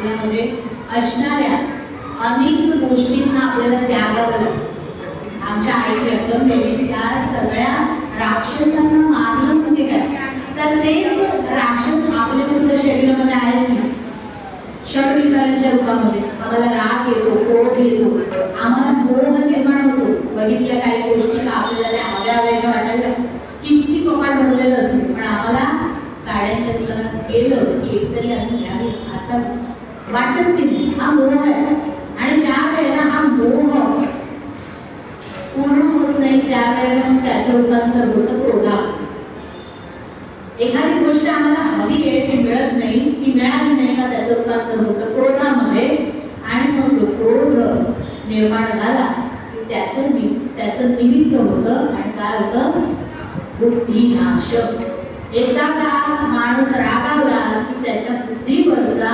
आपल्यामध्ये असणाऱ्या अनेक गोष्टींना आपल्याला त्यागावं लागतं. आमच्या आईची एकदम नेहमी त्या सगळ्या राक्षसांना मारलं म्हणजे काय, तर तेच राक्षस आपल्या सुद्धा शरीरामध्ये आहेत ना, षडविकारांच्या रूपामध्ये. आम्हाला राग येतो, क्रोध येतो, आम्हाला मोह निर्माण होतो. बघितल्या काही गोष्टी आपल्याला त्या हव्या हव्याच्या वाटायला किती कपाट भरलेलं असतो, पण आम्हाला साड्यांच्या दुकानात गेलं की एकतरी आम्ही घ्यावे असं वाटतच की नाही. हा मोह आहे. आणि ज्या वेळेला हा मोह पूर्ण होत नाही त्यावेळेला मग त्याचं रूपांतर होतं क्रोधात. एखादी गोष्ट आम्हाला हवी आहे ती मिळत नाही, ती मिळाली नाही का त्याचं रूपांतर होतं क्रोधामध्ये. आणि मग जो क्रोध निर्माण झाला की त्याचं निमित्त होतं आणि काय होतं, बुद्धिनाश. एकदा का माणूस रागावला की त्याच्या बुद्धीवरचा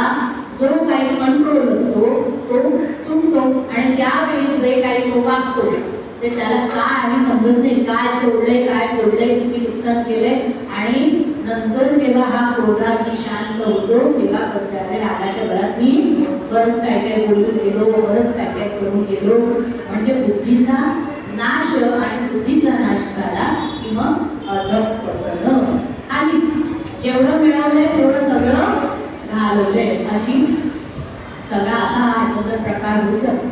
जो काही कंट्रोल असतो तो सुटतो आणि त्यावेळी जे काही तो वागतो ते त्याला काय आम्ही समजत नाही, काय तोडलंय, किती नुकसान केलंय. आणि नंतर जेव्हा हा क्रोधाची शांत होतो तेव्हा कळतं रागाच्या भरात मी बरंच काय बोलून गेलो, बरंच काय करून गेलो. म्हणजे बुद्धीचा नाश, आणि बुद्धीचा नाश झाला की मग अधःपतन. आणि जेवढं मिळवलंय तेवढं सगळं घालवलंय, अशी सगळा असा हा प्रकार होऊ शकतो.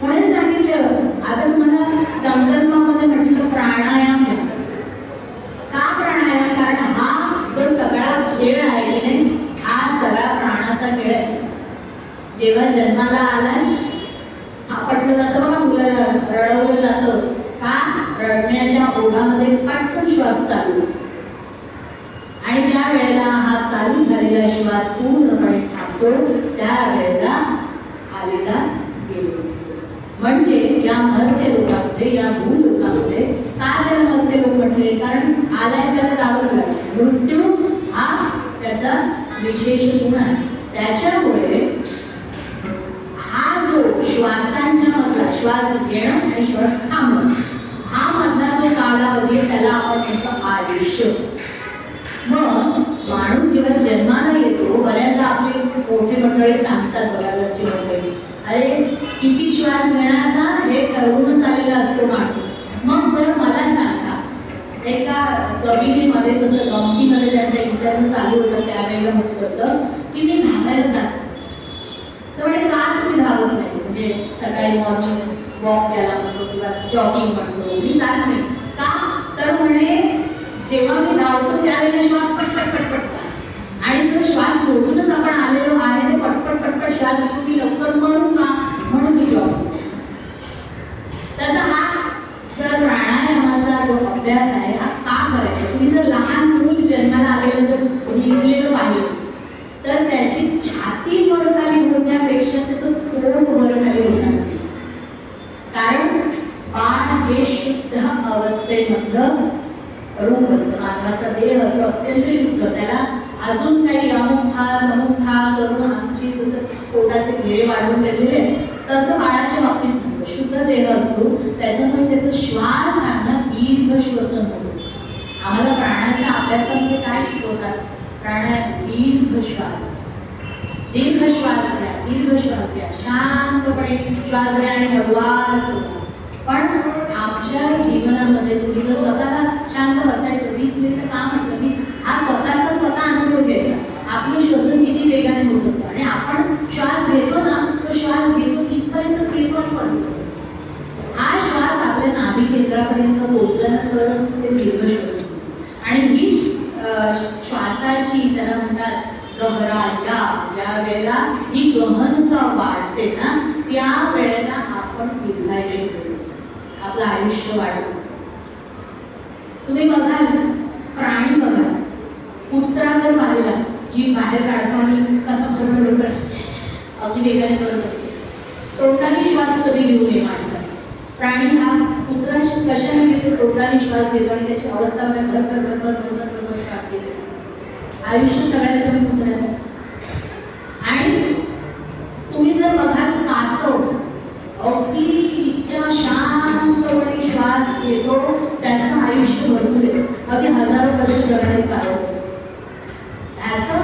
पुढे सांगितलं, आता तुम्हाला संकल्पामध्ये म्हटलं प्राणायाम. का प्राणायाम? कारण हा जो सगळा खेळ आहे की नाही, हा सगळा प्राणाचा खेळ आहे. जेव्हा जन्माला आला आपटलं जातं बघा, मुलाला रडवलं जातं का, रडण्याच्या ओढामध्ये पटकन श्वास चालू, आणि ज्या वेळेला हा चालू झालेला श्वास पूर्णपणे थांबतो त्या वेळेला आलेला गेलो. म्हणजे या मध्य लोकांमध्ये, या भूलोकामध्ये काय त्याला मध्य लोक म्हटले, कारण आलाय त्याला जावं लागतं. मृत्यू हा त्याचा विशेष गुण आहे. त्याच्यामुळे हा जो श्वासांच्या मधला श्वास घेणं आणि श्वास थांबणं, हा मधला जो कालावधी त्याला आपण म्हणतो आयुष्य. मग माणूस जेव्हा जन्माला येतो, बऱ्याचदा आपले मोठे मंडळी सांगतात, बघायची मंडळी, अरे किती श्वास घेणार ना हे ठरवूनच आलेला असतो माणूस. मग जर मला सांगा, एका कवितेमध्ये जसं गमतीमध्ये त्याचा इंटरव्ह्यू चालू होतं त्यावेळेला म्हणत होतं की मी धावायला जातो. तर म्हणजे का तुम्ही धावत नाही, म्हणजे सकाळी मॉर्निंग वॉक ज्याला म्हणतो किंवा जॉगिंग म्हणतो, मी जात नाही का, तर म्हणे जेव्हा मी धावतो त्यावेळेला श्वास पटपट पटपट, आणि जर श्वास सोडूनच आपण आलेलो आहे ते पटपट पटपट श्वास घेऊन मी लवकर मरू का, म्हणून मी जॉगिंग. तसा हा जर प्राणायामाचा जो अभ्यास आहे हा का करायचा. तुम्ही जर लहान मूल जन्माला आलेलं जर निघलेलं पाहिजे तर त्याची छाती वर खाली होण्यापेक्षा त्याचं तोंड वर खाली होणार, कारण बाळ हे शुद्ध अवस्थेमधलं रूप असतं. मानवाचा देह असतो अत्यंत शुद्ध, त्याला अजून काही अमुखा करून आमची जसं पोटाचे घेरे वाढवून गेलेले तसं बाळाच्या बाबतीत नसतं. शुद्ध देह असतो, त्याच्यामुळे त्याचा श्वास आणणं दीर्घ श्वसन होतो. आम्हाला प्राणाच्या अभ्यासामध्ये काय शिकवतात, प्राणायाम दीर्घ श्वास घ्या, दीर्घ श्वास घ्या, शांतपणे श्वास घ्या आणि हळूवार सोडा. पण आमच्या जीवनामध्ये तुम्ही जर स्वतःला शांत बसायचं 20 मिनिटं का म्हटलं मी, हा स्वतःचा स्वतः अनुभव घ्यायचा. आपलं श्वसन किती वेगाने होत असतं आणि आपण श्वास घेतो ना, तो श्वास घेतो इथपर्यंत घेतो आणि परत हा श्वास आपल्या नाभी केंद्रापर्यंत पोहोचल्यानंतर ते दीर्घ श्वसन. आणि ही श्वासाची त्याला म्हणतात गहराया, ज्या वेळेला ही गहनता वाढते ना त्या वेळेला आपण दीर्घायुष्य करतो, आपलं आयुष्य वाढतं. तुम्ही बघाल प्राणी बघा, कुत्रा जर पाहिला जीभ बाहेर काढताना कसा बरोबर अगदी वेगाने करत असतो, तोंडाने श्वास कधी घेऊ नये माणसाने. प्राणी हा कुत्रा कशाने घेतो, तोंडाने श्वास घेतो आणि त्याची अवस्था भर श्वास घेते. आयुष्य सगळ्यात कमी कुत्र्याला. आणि तुम्ही जर बघाल कासव अगदी इतक्या शांतपणे श्वास घेतो, त्याचं आयुष्य भरपूर आहे, अगदी हजारो वर्ष जगणारी कासव. त्याचा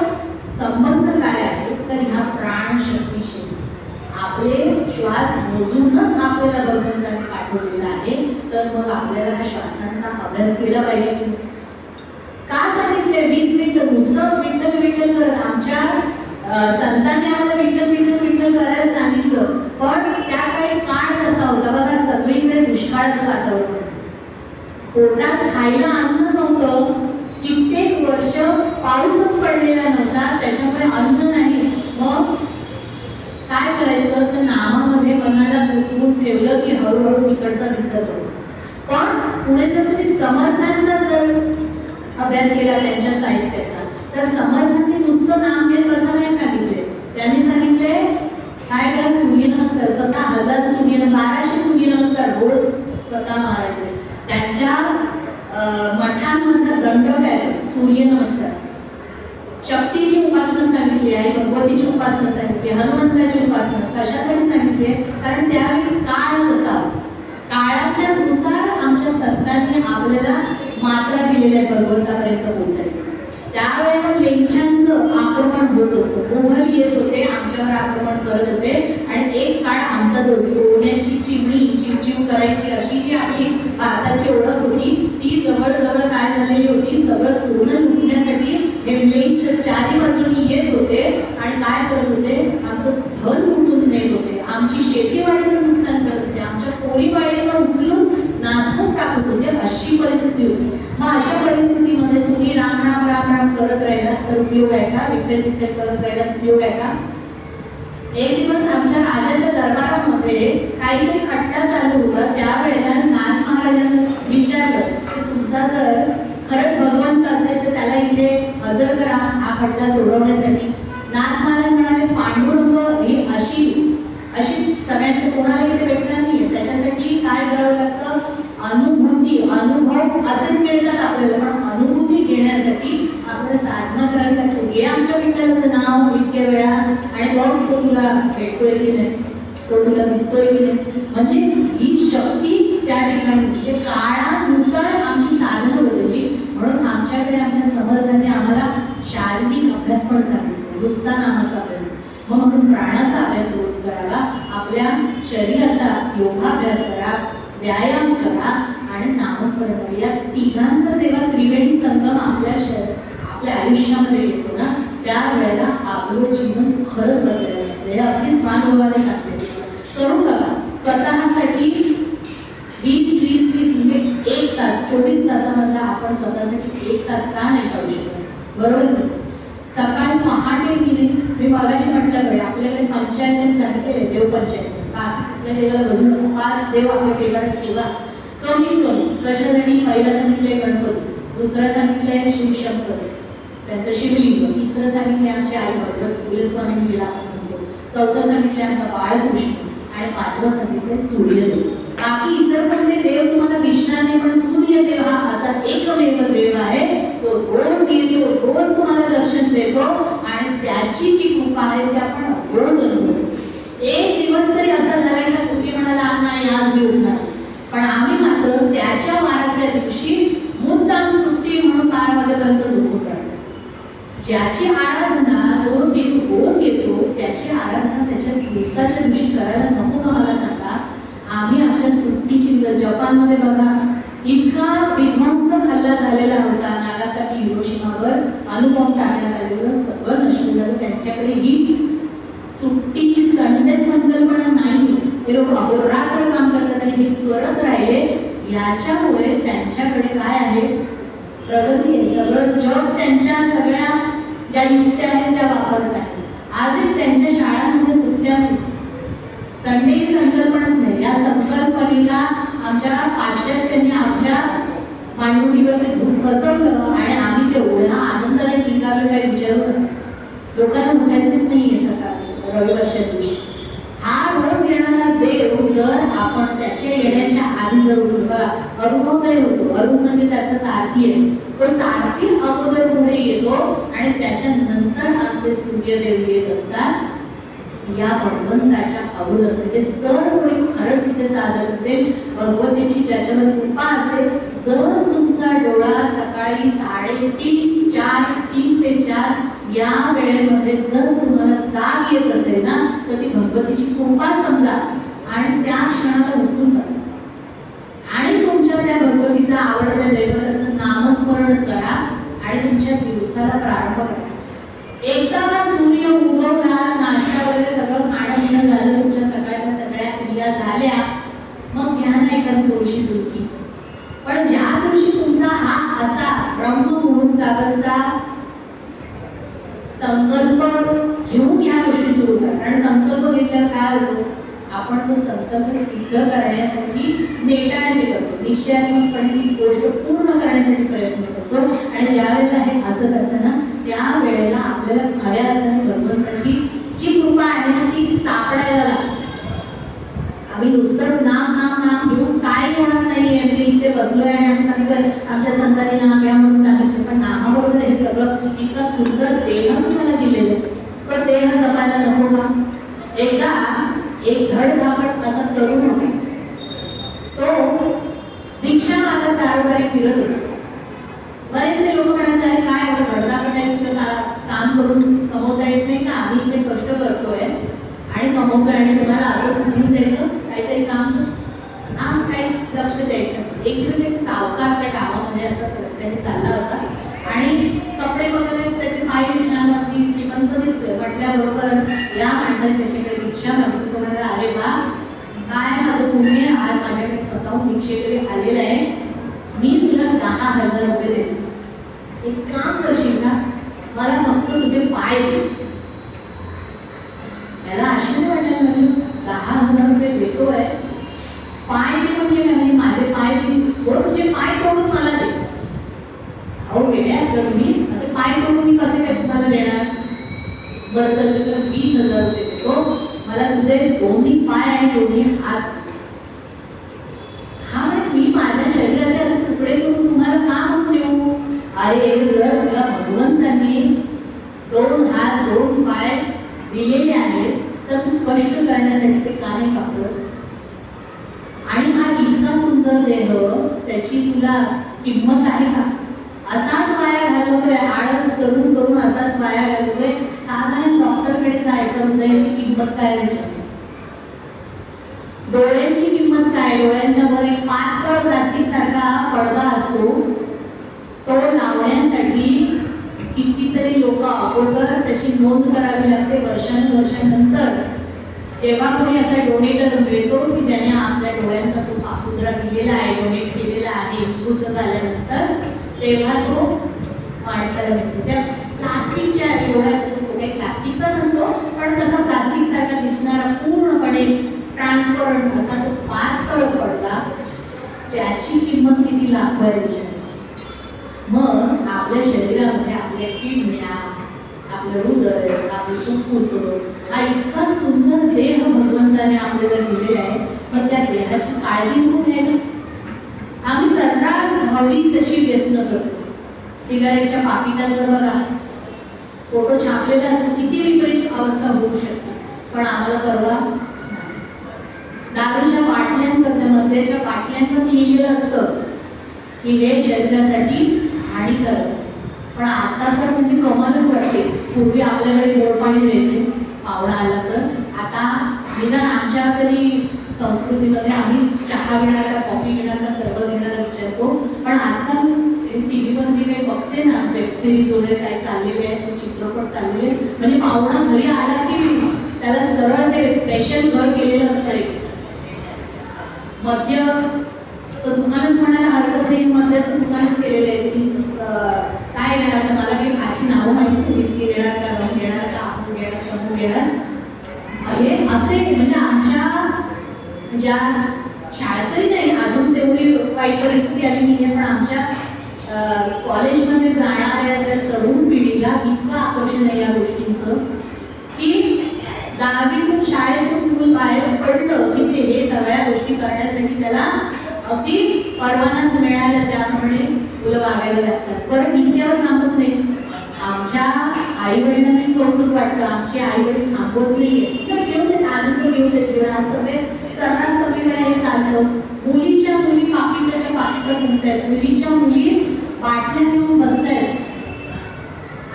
संबंध काय आहे तर ह्या प्राण तर मग आपल्याला हा श्वासांचा अभ्यास केला पाहिजे. का सांगितले 20 मिनिटं नुसतं विठ्ठल विठ्ठल करत? आमच्या संतांनी आम्हाला विठ्ठल विठ्ठल विठ्ठल करायला सांगितलं, पण त्या काळी काळ कसा होता बघा, सगळीकडे दुष्काळाचं वातावरण, पोटात खायला अन्न नव्हतं, कित्येक वर्ष पाऊसच पडलेला नव्हता, त्याच्यामुळे अन्न नाही. मग काय करायचं तर नामामध्ये मनाला गुंतवून ठेवलं की हळूहळू तिकडचा दिसत होतो. पण पुढे जर तुम्ही समर्थांचा जर अभ्यास केला त्यांच्या साहित्याचा, तर समर्थांनी नुसतं नाम घेत बसा नाही सांगितले. त्यांनी सांगितले काय करा, सूर्यनमस्कार स्वतः 1000 1200 सूर्यनमस्कार रोज स्वतः मारायचे. त्यांच्या मठांमधला दंडक आहे सूर्यनमस्कार. शक्तीची उपासना सांगितली आहे, भगवतीची उपासना सांगितली, हनुमंताची उपासना. कशासाठी सांगितली? कारण त्यावेळी काळ कसा, काळाच्या नुसार आमच्या संतांनी आपल्याला मात्रा दिलेल्या भगवंतापर्यंत पोहोचायचं. त्यावेळेला लेंच्याचं आक्रमण होत असतं, मुघल येत होते, आमच्यावर आक्रमण करत होते, आणि एक काळ आमचा जो सोन्याची चिमणी चिवचिव करायची अशी जी आपली भारताची ओळख होती, ती जवळजवळ काय झालेली होती, सगळं सोनं लुटण्यासाठी हे लेंच चारी बाजूनी येत होते आणि काय करत होते, आमचं धन लुटून नेत होते, आमची शेतीवाडीचं नुकसान करत होते, आमच्या पोरीबाळीला उचलून नासमूक टाकत होते. अशी परिस्थिती होती. मग अशा परिस्थितीमध्ये तुम्ही राम राम राम राम करत राहिला तर उपयोग आहे का? विठ्ठल विठ्ठल करत राहिला तर उपयोग आहे का? एक दिवस आमच्या राजाच्या दरबारामध्ये काहीतरी खट्टा चालू होता. त्यावेळेला नाथ महाराजांनी विचारलं की तुमचा जर खरंच भगवंत असेल तर त्याला इथे हजर करा हा खट्टा सोडवण्यासाठी. नाथ महाराज म्हणाले पांडुरंग ही अशी सगळ्यांच्या कोणाला इथे भेटणार नाही. त्याच्यासाठी काय करावं लागतं, अनुभूती, अनुभव असेच मिळतात आपल्याला, पण अनुभूती घेण्यासाठी आपल्याला साधना करायला लागते. हे आमच्या विठ्ठलाचं नाव इतक्या वेळा आणि बघ तो तुला भेटतोय की नाही, तो तुला दिसतोय की नाही. म्हणजे ही शक्ती त्या ठिकाणी काळानुसार आमची साधनं बदलली. म्हणून आमच्याकडे आमच्या समर्थांनी आम्हाला शारीरिक अभ्यास पण सांगितला, नुसता नामाचा अभ्यास. मग म्हणून प्राणाचा अभ्यास रोज करावा, आपल्या शरीराचा योगाभ्यास करा, व्यायाम करा आणि नामस्मरण करा. या तिघांचा जेव्हा त्रिवेणी संगम आपल्या आयुष्यामध्ये येतो ना, त्यावेळेला आपलं जीवन खरंच बदलायला लागतं. हे अगदीच मानवाला सांगते. करून बघा स्वतःसाठी 20 म्हणजे 1 तास, 24 तासामधला आपण स्वतःसाठी 1 तास का नाही काढू शकत? बरोबर. सकाळी पहाटे गेली, मी मगाशी म्हटलं वेळ आपल्याकडे पंचायत सांगितले, देवपंचायत आपल्या देवाला बघू नको, 5 देव आपल्या देवाला ठेवा कमी कमी. कशासाठी? पहिला सांगितलंय गणपती, दुसरं सांगितलंय शिवशंकर त्यांचं शिवलिंग, तिसरं सांगितलंय आमची आई भगवत फुले स्वामी जिला आपण म्हणतो, चौथं सांगितलंय आमचा बाळकृष्ण आणि 5वं सांगितलंय सूर्यदेव. बाकी इतर कोणते देव तुम्हाला दिसणार नाही, पण सूर्यदेव हा असा एकमेव देव आहे, तो रोज येतो, रोज तुम्हाला दर्शन देतो आणि त्याची जी कृपा आहे ते आपण रोज अनुभवतो. एक दिवस तरी असा झालाय का सूर्य म्हणाला नाही आज मी उठणार, पण आम्ही मात्र त्याच्या वाराच्या दिवशी मुद्दाम सुट्टी म्हणून 12 वाजेपर्यंत झोपून राहतो. ज्याची आराधना जो देव रोज येतो त्याची आराधना त्याच्या दिवसाच्या दिवशी करायला नको का? मला सांगा. आम्ही आमच्या सुट्टीची जपानमध्ये बघा इतका विध्वंसक हल्ला झालेला होता, नागासाकी हिरोशिमावर अणुबॉम्ब टाकण्यात आलेलं, सगळं नष्ट झालं. त्यांच्याकडे ही सुट्टीची संडे संकल्पना नाही. ते लोक अहोरात्र काम करतात आणि हे करत राहिले. याच्यामुळे त्यांच्याकडे काय आहे, प्रगती आहे. सगळं जग त्यांच्या सगळ्या ज्या युक्त्या आहेत त्या वापरत आहे. आजही त्यांच्या शाळांमध्ये सुट्ट्या संडे ही संकल्पनाच नाही. या संकल्पनेला आमच्या पाश्चात्यांनी आमच्या मांडुकीवर ते दूध पसरवलं आणि आम्ही ते एवढ्या आनंदाने स्वीकारलं काही विचारू. लोकांना उठायचंच नाहीये सकाळ रविवारच्या दिवशी. हा रोज येणारा देव जर आपण त्याच्या येण्याच्या आधी जर उठला, अरुणोदय होतो. अरुण म्हणजे त्याचा सारथी आहे. तो सारथी अगोदर पुढे येतो आणि त्याच्यानंतर आमचे सूर्यदेव येत असतात. या भगवंताच्या अवलंब म्हणजे जर कोणी खरंच इथे साधक असेल, भगवतीची ज्याच्यावर कृपा असेल, जर तुमचा डोळा सकाळी 3:30, 3 ते 4 या वेळेमध्ये जर तुम्हाला जाग येत असेल ना, तर ती भगवतीची कृपा समजा आणि त्या क्षणाला उठून बसा आणि तुमच्या जो आपण तो संकल्प सिद्ध करण्यासाठी नेटाने करतो, निश्चयात्मकपणे ती गोष्ट पूर्ण करण्यासाठी प्रयत्न करतो. आणि ज्या वेळेला हे असं करताना त्यावेळेला आपल्याला खऱ्या अर्थाने भगवंताची जी कृपा आहे ना ती सापडायला लागते. आम्ही नुसतंच नाम नाम नाम घेऊन काय होणार नाहीये. मी इथे बसलोय आणि आम्ही सांगितलं आमच्या संतांनी नाम घ्या म्हणून सांगितलं, पण नामाबरोबर हे सगळं इतका सुंदर देह तुम्हाला दिलेलं आहे, पण देह जपायला नको का? एकदा एक धडधाकट असा तरुण होता. तो भिक्षा मागत दारोदारी फिरत होता. बरेचसे लोक म्हणायचे अरे काय एवढं धडधाकट आहे, तुला काम करून कमवता येत नाही का? आम्ही इथे कष्ट करतोय आणि कमवतोय आणि तुम्हाला असं म्हणून द्यायचं काहीतरी काम काही लक्ष द्यायचं. एक दिवस एक सावकार त्या गावामध्ये असा रस्त्याने चालला होता आणि कपडे वगैरे त्याचे पाय छान अगदी श्रीमंत दिसतोय म्हटल्याबरोबर या माणसाने त्याच्याकडे भिक्षा मागितली. तो म्हणाला अरे वा काय माझं पुण्य, आज माझ्याकडे स्वतःहून भिक्षेकडे आलेलं आहे, मी तुला 10,000 रुपये देतो, एक काम करशील का? मला फक्त तुझे पाय दे. त्याला आश्चर्य वाटायला लागलं, 10,000 रुपये देतोय, पाय दे म्हणजे काय? म्हणजे माझे पाय बरोबर तुझे पाय तोडून मला दे. अहो गेल्या तर मी असे पाय तोडून मी कसे काय तुम्हाला देणार? बरं चल तुला 20,000 रुपये देतो, मला तुझे दोन्ही पाय आणि दोन्ही हात. हा म्हणजे मी माझ्या शरीराचे असे तुकडे करून तुम्हाला का म्हणून देऊ? अरे जर तुला भगवंतांनी 2 हात 2 पाय दिलेले आहेत तर तू कष्ट करण्यासाठी ते का नाही वापरत? आणि हा इतका सुंदर देह, त्याची तुला किंमत आहे का? असाच वाया घालवतोय, आळस करून करून असाच वाया घालवतोय. साधारण डॉक्टरकडे जायचं, हृदयाची किंमत काय त्याच्या, डोळ्यांची किंमत काय? डोळ्यांच्या वर एक पातळ प्लास्टिक सारखा पडदा असतो, तो लावण्यासाठी कितीतरी लोक अगोदर त्याची नोंद करावी लागते. वर्षानुवर्षांनंतर जेव्हा कोणी असा डोनेटर मिळतो की ज्याने आपल्या डोळ्यांचा तो पापुद्रा दिलेला आहे, डोनेट केलेला आहे, इनपुट झाल्यानंतर तेव्हा तो माणसाला मिळतो. त्या प्लास्टिकच्या एवढ्या काही प्लास्टिकचा नसतो, पण तसा प्लास्टिक सारखा दिसणारा पूर्णपणे ट्रान्सपरंट असा तो पातळ पडदा, त्याची किंमत किती लाखो आहे. मग आपल्या शरीरामध्ये आपल्या किडण्या, आपलं हृदय, आपलं फुफ्फुस, हा इतका सुंदर देह भगवंताने आपल्याला दिलेला आहे, पण त्या देहाची काळजी नको घ्यायला. आम्ही सर्रास हवी तशी व्यसन करतो. सिगारेटच्या पाकिटांवर बघा फोटो छापलेला असतो, किती विपरीत अवस्था होऊ शकते, पण आम्हाला परवा दारूच्या बाटल्यांवर, मद्याच्या बाटल्यांवर लिहिलेलं असतं की हे शरीरासाठी हानिकारक. पण आता तर म्हणजे कमालच वाटते. पूर्वी आपल्याकडे गोड पाणी द्यायचे पाहुणा आला तर, आता निदान आमच्या तरी संस्कृतीमध्ये आम्ही चहा घेणार का, कॉफी घेणार का, सरबत घेणार विचारतो. पण आजकाल टीव्हीवर जे काही बघते ना, वेब सिरीज वगैरे काय चाललेले आहेत, चित्रपट चाललेले, म्हणजे पाहुणा घरी आला की त्याला सरळ ते स्पेशल घर केलेलं असतं. मद्य दुकानच म्हणायला हरकत नाही, मद्याचं दुकानच केलेलं आहे. काय घेणार का? मला काही भाषी नावं माहिती, विस्की घेणार का, रम घेणार का, आपण घेणार, समूह घेणार, हे असे. म्हणजे आमच्या ज्या शाळेतही नाही अजून तेवढी वाईट परिस्थिती आली नाही आहे, पण आमच्या कॉलेजमध्ये जाणाऱ्या त्या तरुण पिढीला इतकं आकर्षण आहे या गोष्टींचं की 10वीतून शाळेतून मूल बाहेर पडलं की ते हे सगळ्या गोष्टी करण्यासाठी त्याला अगदी परवानाच मिळाला, त्याप्रमाणे मुलं वागायला लागतात. बरं इतक्यावर थांबत नाही. आमच्या आई वडिलांनी कौतुक वाटतं, आमचे आई वडील थांबवत नाहीये, घेऊन देत आनंद घेऊन देते. आज सगळे सर्रास सगळीकडे हे चालतं. मुलीच्या मुली पाकिटाच्या पाकिटं घुमतायत, मुलीच्या मुली बाटल्या घेऊन बसतायत.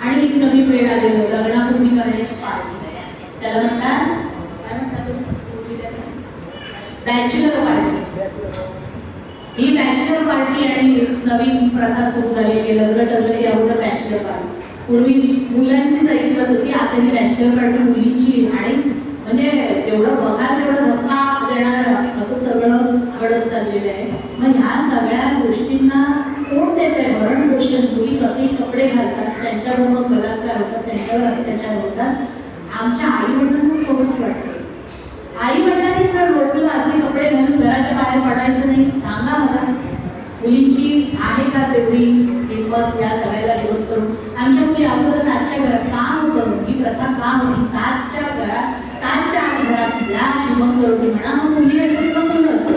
आणि एक नवी प्रेड आलेलं लग्नापूर्वी करण्याची पार्टी, त्याला म्हणतात काय म्हणतात, बॅचलर पार्टी. ही बॅचलर पार्टी आणि नवीन प्रथा सुरू झाली की लग्न ठरलं की अगोदर बॅचलर पार्टी. पूर्वी मुलांचीच ऐकत होती, आता ही बॅचलर पार्टी मुलींची. आणि म्हणजे जेवढं बघाल तेवढं धक्का देणार असं सगळं घडत चाललेलं आहे. मग ह्या सगळ्या गोष्टींना कोण देत आहे भरण पोषण? मुली कसेही कपडे घालतात, त्यांच्यावर मग बलात्कार होतात, त्यांच्यावर अत्याचार होतात. आमच्या आई वडिलांनाच कौतुक वाटतं. पडायचं नाही? सांगा मला, मुलींची आहे का तेवढी हिंमत या सगळ्याला विरोध करून? आमच्या मुली अगोदर 7च्या घरात का होतं, ही प्रथा का होती? 7च्या आत घरात या शुभम करोटी म्हणा, मग मुली असं प्रबंध असतो.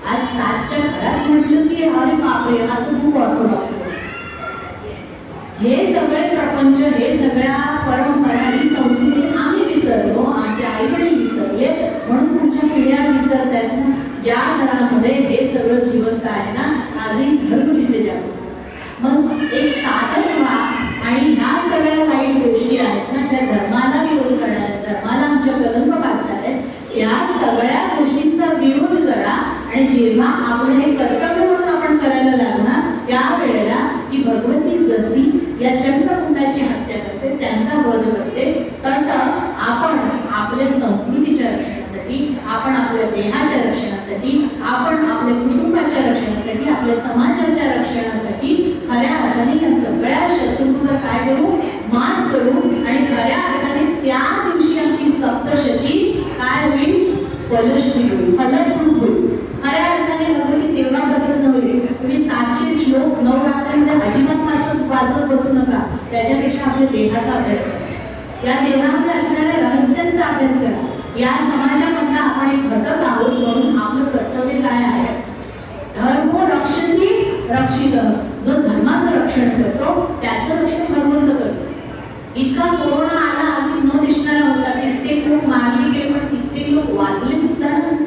आज 7च्या घरात म्हटलं की अरे बापरे, हा तर खूप ऑर्थोडॉक्स. हे सगळे प्रपंच, हे सगळ्या परंपरा, ही संस्कृती आम्ही विसरलो, आमचे आई वडील विसरले, म्हणून पुढच्या पिढ्या विसरत आहेत. ज्या घरामध्ये हे सगळं जिवंत आहे ना, आजही घरगुती जातो. मग एक साधन व्हा आणि ह्या सगळ्या वाईट गोष्टी आहेत ना, त्या धर्माला विरोध करणार आहेत, धर्माला आमच्या कलंक वाचणार आहेत, या सगळ्या गोष्टींचा विरोध करा. आणि जेव्हा आपण हे कर्तव्य म्हणून आपण करायला लागणार, त्यावेळेला ही भगवती जशी या चंद्रकुंडाची हत्या करते, त्यांचा वध करते, तसं आपण आपल्या संस्कृतीच्या रक्षणासाठी, आपण आपल्या देहाच्या रक्षणासाठी, आपण आपल्या कुटुंबाच्या रक्षणासाठी, आपल्या समाजाच्या रक्षणासाठी खऱ्या अर्थाने या सगळ्या शत्रूंवर काय करू, मात करू. आणि खऱ्या अर्थाने त्या दिवशी आमची सप्तशती काय होईल, फलश्री होईल, फलद्रूप होईल. खऱ्या अर्थाने भगवती तेव्हा प्रसन्न होईल. तुम्ही 700 श्लोक नवरात्रीमध्ये अजिबात वाचत बसू नका, त्याच्यापेक्षा आपल्या देहाचा अभ्यास करा, या देहामध्ये असणाऱ्या रहस्यांचा अभ्यास करा. या समाजामधला आपण एक घटक आहोत, म्हणून आपलं कर्तव्य काय आहे? धर्म रक्षती रक्षित, जो धर्माचं रक्षण करतो त्याचं रक्षण भगवंत करतो. इतका कोरोना आला, आधी न दिसणारा होता, कित्येक लोक मारले गेले, पण कित्येक लोक वाचले सुद्धा ना.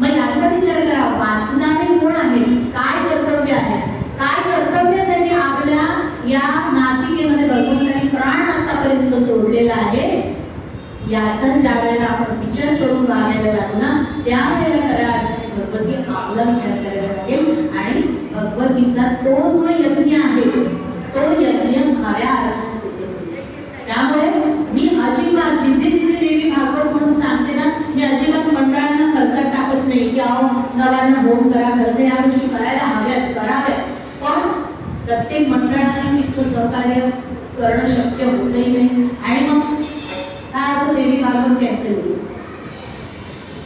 मग याचा विचार करा, वाचणारे कोण आहे, काय कर्तव्य आहे, काय कर्तव्यासाठी आपल्या या नासिकेमध्ये भगवंतांनी प्राण आतापर्यंत सोडलेला आहे, याचा ज्या वेळेला आपण विचार करून वागायला लागू ना, त्यावेळेला खऱ्या अर्थाने भगवती आपला विचार करायला लागेल. आणि भगवतीचा तो जो यज्ञ आहे, तो यज्ञ खऱ्या अर्थाने सिद्ध होईल. त्यामुळे मी अजिबात जिथे जिथे देवी भागवत म्हणून सांगते ना, मी अजिबात मंडळांना खर्चात टाकत नाही की अहो नवांना होम करा, खरं या गोष्टी करायला हव्यात, कराव्यात, पण प्रत्येक मंडळाने इतकं सहकार्य करणं शक्य होतही नाही. आणि मग काय होतं, देवी भागवत कॅन्सल होईल,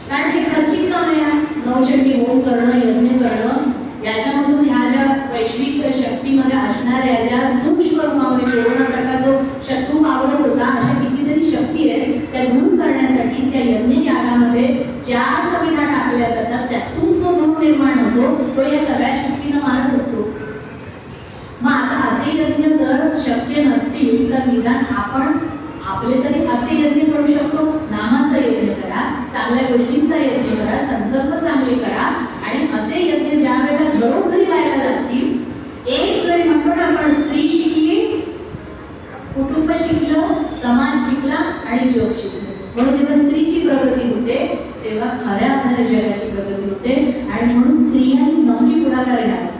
कारण हे खर्चिक काम आहे. नवचंडी होम करणं, यज्ञ करणं, याच्यामधून ह्या ज्या वैश्विक शक्तीमध्ये असणाऱ्या ज्या सूक्ष्म रूपामध्ये कोरोनासारखा जो शत्रू वावरत होता, अशा कितीतरी शक्ती आहेत, त्या दूर करण्यासाठी त्या यज्ञ यागामध्ये ज्या सविधा टाकल्या जातात, त्यातून जो धूर निर्माण होतो, तो या सगळ्या शक्तीनं मारत असतो. मग आता असे यज्ञ जर शक्य नसतील, तर निदान आपण आपले तरी असे यज्ञ करू शकतो. नामाचा यज्ञ करा, चांगल्या गोष्टींचा यज्ञ करा, संकल्प चांगले करा. आणि असे यज्ञ ज्या वेळेला घरोघरी व्हायला लागतील, एक जरी म्हणतो ना आपण, स्त्री शिकली, कुटुंब शिकलं, समाज शिकला आणि जग शिकलं. म्हणून जेव्हा स्त्रीची प्रगती होते, तेव्हा खऱ्या अर्थाने जगाची प्रगती होते. आणि म्हणून स्त्रियांनी नक्की पुढाकार घ्यावा.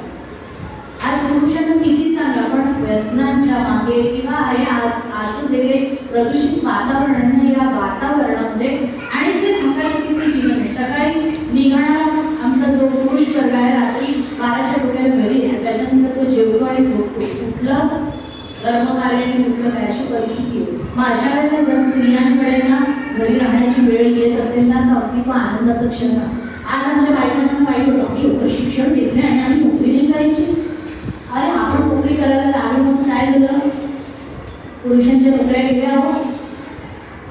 आज पुरुषांना किती सांगा, पण व्यसनांच्या मागे किंवा हे आजचं जे काही प्रदूषित वातावरण आहे, या वातावरणामध्ये आणि जे धकाधकीचे जीवन आहे, सकाळी निघणारा आमचा जो पुरुष वर्ग आहे, रात्री 12च्या डोक्याला घरी आहे, त्याच्यानंतर तो जेवतो आणि झोपतो, कुठलं कर्मकार्याने कुठलं काय, अशी परिस्थिती आहे. मग अशा वेळेला जर स्त्रियांकडे ना घरी राहण्याची वेळ येत असेल ना, तर अगदी तो आनंदाचं क्षण आहे. आज आमच्या बायकांना वाईट होतं, आम्ही एवढं शिक्षण घेतले आणि आम्ही नोकरी नाही करायची. अरे आपण नोकरी करायला लागलो, मग काय झालं, पुरुषांच्या नोकऱ्या गेल्या हो.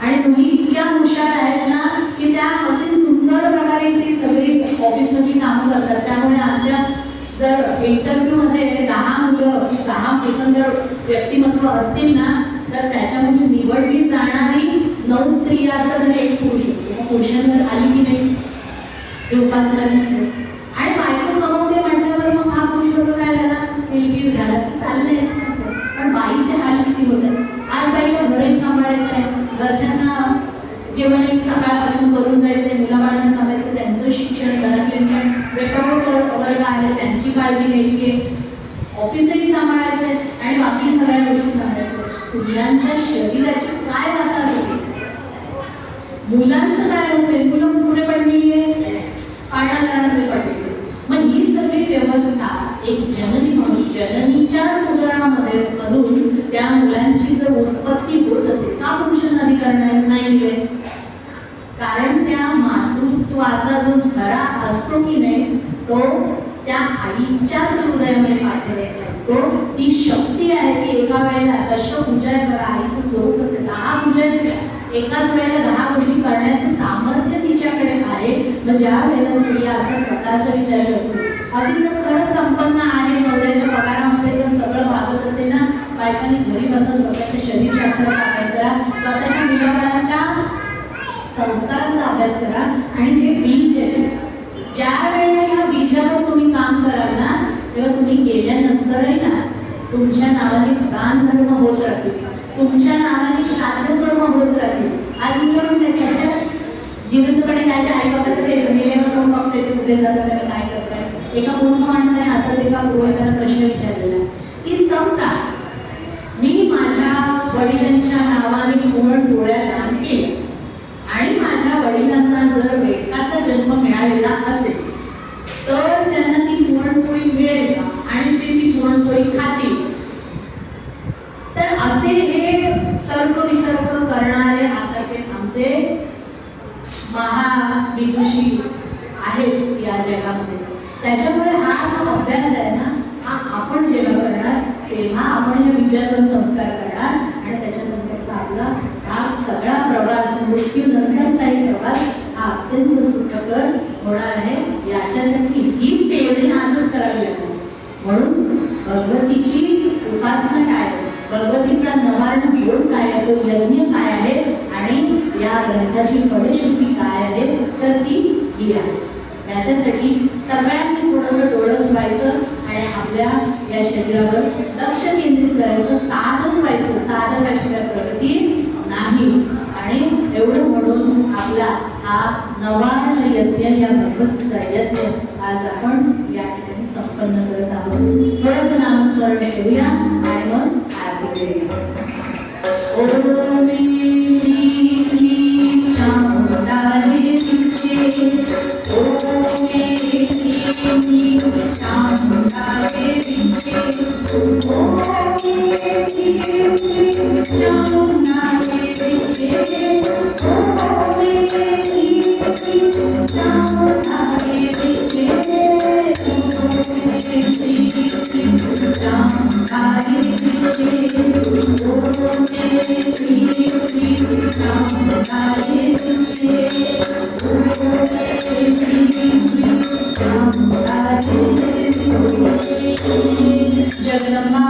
आणि तुम्ही इतक्या हुशार आहेत ना, की त्या अगदी सुंदर प्रकारे ती सगळी ऑफिसमधली कामं करतात. त्यामुळे आमच्या जर इंटरव्ह्यूमध्ये 10 मुलं, 10 एकंदर व्यक्तिमत्व असतील ना, तर त्याच्यामध्ये निवडली जाणारी 9 स्त्रिया असतात आणि 1 पुरुष असतो. मग पुरुषांवर आली की नाही ते उपासना. आणि बायको कमवते म्हटल्यावर मग हा पुरुष लोक काय झाला, तेलगीर झाला, चाललंय. पण बाईचे हाल किती होतात. आज बाईला घरही सांभाळायचं आहे, घरच्यांना जेवण एक सकाळपासून करून जायचंय, मुलाबाळांना सांभाळायचं, त्यांचं शिक्षण, घरातल्यांचं जे प्रमुख वर्ग आहे त्यांची काळजी घ्यायची आहे, ऑफिसही सांभाळायचं आहे आणि बाकी सगळ्या गोष्टी सांभाळायच्या. मुलांच्या शरीराची काय वासा होते, मुलांचं काय होते, मुलं पुढे पडलेली आहे, पाण्यामध्ये पडलेली. मग ही सगळी व्यवस्था एक जननी म्हणून जननीच्या उदरामध्ये मधून त्या मुलांची जर उत्पत्ती होत असेल, का पुरुषांना अधिकार नाही दिले? कारण त्या मातृत्व देवाचा जो झरा असतो की नाही तो त्या आईच्याच हृदयामध्ये पाठवलेला असतो. ती शक्ती आहे की एका वेळेला कशा पूजा करा, आईचं स्वरूप असेल 10 पूजा एकाच वेळेला 10 गोष्टी करण्याचं सामर्थ्य तिच्याकडे आहे. मग ज्या वेळेला स्त्रिया असा स्वतःचा विचार करतो आधी जर खरंच संपन्न आहे, नवऱ्याच्या पगारामध्ये जर सगळं भागत असेल ना, बायकांनी घरी बसून स्वतःच्या शरीरशास्त्राचा अभ्यास करा, स्वतःच्या मुलाबाळांच्या संस्कारांचा अभ्यास करा आणि ते बीज आहे. ज्या वेळेला या बीजावर तुम्ही काम कराल ना तेव्हा तुम्ही गेल्यानंतरही ना तुमच्या नावाने दान धर्म होत राहतील, तुमच्या नावाने श्राद्ध कर्म होत राहतील. आज मी म्हणते कशा जिवंतपणे काय आई बाबाला ते मेल्यावर बघते ते कुठे जातात आणि काय करताय. एका मूर्ख माणसाने असं एका पुरोहिताला प्रश्न विचारलेला की समजा मी माझ्या वडिलांच्या नावाने पूर्ण डोळ्या दान केले आणि माझ्या वडिलांना जर बेटकाचा जन्म मिळालेला असेल तर त्यांना ती पुरणपोळी मिळेल का आणि ते ती पुरणपोळी खातील. तर असे हे तर्कवितर्क करणारे आताचे आमचे महाविदुषी आहेत या जगामध्ये. त्याच्यामुळे हा जो अभ्यास आहे ना हा आपण जेव्हा करणार तेव्हा आपण हे विचारवंत संस्कार करणार आणि त्याच्यानंतरचा आपला हा सगळा प्रवास मृत्यूनंतरचाही प्रवास हा अत्यंत सुखकर होणार आहे. याच्यासाठी ही पेरणी आजच करावी लागते. म्हणून भगवतीची उपासना काय आहे, भगवतीचा नवार्ण बोध काय आहे, तो यज्ञ काय आहे आणि या ग्रंथाची फलश्रुती काय आहे तर ती ही आहे. याच्यासाठी सगळ्यांनी थोडंसं डोळस व्हायचं आणि आपल्या या शरीरावर लक्ष केंद्रित करायचं, साधन व्हायचं. साधकाशिवाय प्रगती नाही. आणि एवढं म्हणून आपला हा नवार्ण यज्ञ या भगवतीचा यज्ञ आज आपण या ठिकाणी संपन्न करत आहोत. थोडंसं नामस्मरण करूया आणि मग आरती करूया. ओम चामुंडारे विचे, ओम चामुंडारे विचे, ओम चामुंडारे विचे, चामुंडारे विचे, चामुंडारे विचे, जगदंबा